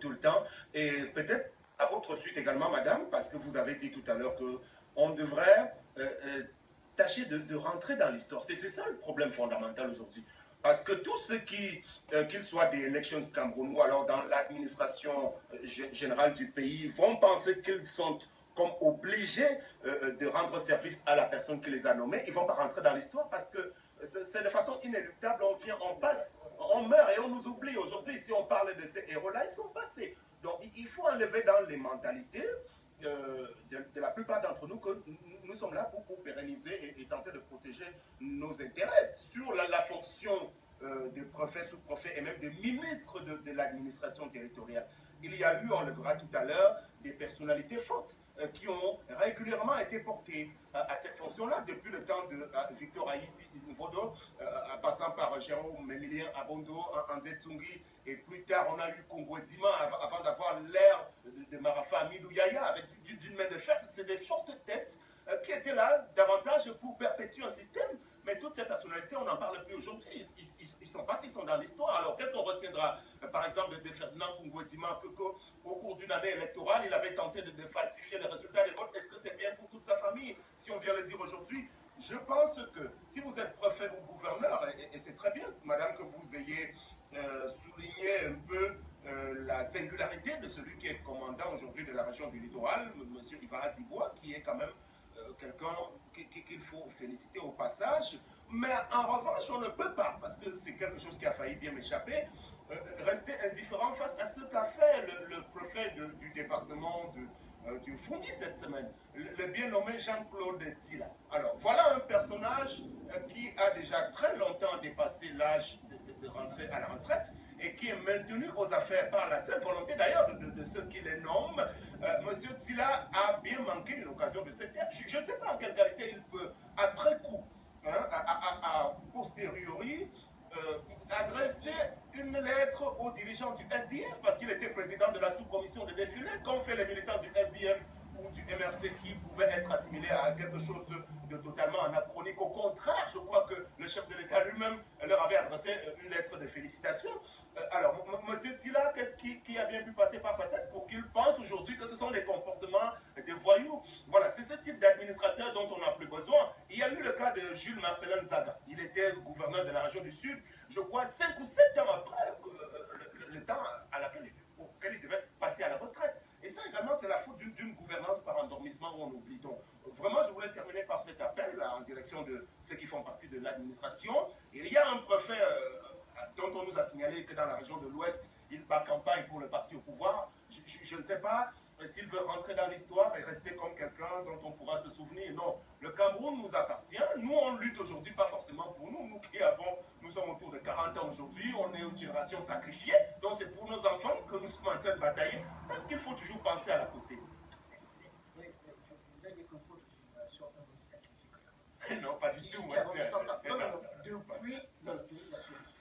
tout le temps. Et peut-être à votre suite également, madame, parce que vous avez dit tout à l'heure qu'on devrait tâcher de rentrer dans l'histoire. C'est ça le problème fondamental aujourd'hui. Parce que tous ceux qu'ils soient des Elections Cameroun ou alors dans l'administration générale du pays, vont penser qu'ils sont comme obligés de rendre service à la personne qui les a nommés. Ils ne vont pas rentrer dans l'histoire parce que c'est de façon inéluctable. On vient, on passe, on meurt et on nous oublie. Aujourd'hui, si on parle de ces héros-là, ils sont passés. Donc il faut enlever dans les mentalités de la plupart d'entre nous que nous sommes là pour pérenniser et tenter de protéger nos intérêts sur la fonction de préfets, sous-préfets et même des ministres de l'administration territoriale. Il y a eu, on le verra tout à l'heure, des personnalités fortes qui ont régulièrement été portées à cette fonction-là depuis le temps de Victor Aïssi Vodo, passant par Jérôme Emilien Abondo, André Tsungi, et plus tard on a eu Congo Dima avant d'avoir l'ère de Marafa Amidou Yaya avec d'une main de fer. C'est des fortes têtes qui étaient là davantage pour perpétuer un système. Mais toutes ces personnalités, on n'en parle plus aujourd'hui. Ils sont passés, ils sont dans l'histoire. Alors, qu'est-ce qu'on retiendra, par exemple, de Ferdinand Congo-Dima, qu'au cours d'une année électorale, il avait tenté de falsifier les résultats des votes? Est-ce que c'est bien pour toute sa famille, si on vient le dire aujourd'hui? Je pense que si vous êtes préfet ou gouverneur, et c'est très bien, madame, que vous ayez souligné un peu la singularité de celui qui est commandant aujourd'hui de la région du littoral, M. Ivara Dibois, qui est quand même quelqu'un qu'il faut féliciter au passage, mais en revanche, on ne peut pas, parce que c'est quelque chose qui a failli bien m'échapper, rester indifférent face à ce qu'a fait le préfet du département du Fondi cette semaine, le bien nommé Jean-Claude Tila. Alors, voilà un personnage qui a déjà très longtemps dépassé l'âge de rentrer à la retraite et qui est maintenu aux affaires par la seule volonté d'ailleurs de ceux qui les nomment. Monsieur Tila a bien manqué d'une occasion de cette terre. Je ne sais pas en quelle qualité il peut, après coup, hein, a posteriori, adresser une lettre aux dirigeants du SDF, parce qu'il était président de la sous-commission de défilé, qu'ont fait les militants du SDF ou du MRC qui pouvaient être assimilés à quelque chose de totalement anachronique. Au contraire, je crois que le chef de l'État lui-même leur avait adressé une lettre de félicitations. Alors, M. Tila, qu'est-ce qui a bien pu passer par sa tête pour qu'il pense aujourd'hui que ce sont des comportements des voyous? Voilà, c'est ce type d'administrateur dont on n'a plus besoin. Il y a eu le cas de Jules Marcelin Zaga. Il était gouverneur de la région du Sud, je crois 5 ou 7 ans après le temps auquel il devait passer à la retraite. Et ça également, c'est la faute d'une gouvernance par endormissement où on oublie. Donc, vraiment, je voulais terminer par cet appel en direction de ceux qui font partie de l'administration. Il y a un préfet dont on nous a signalé que dans la région de l'Ouest, il bat campagne pour le parti au pouvoir. Je ne sais pas s'il veut rentrer dans l'histoire et rester comme quelqu'un dont on pourra se souvenir. Non, le Cameroun nous appartient. Nous, on lutte aujourd'hui, pas forcément pour nous. Nous qui avons, nous sommes autour de 40 ans aujourd'hui. On est une génération sacrifiée. Donc c'est pour nos enfants que nous sommes en train de batailler. Parce qu'il faut toujours penser à la postérité. Oui, je voulais dire que votre génération a un sacrifié. Non, pas du tout, moi. Non, depuis, non, la solution.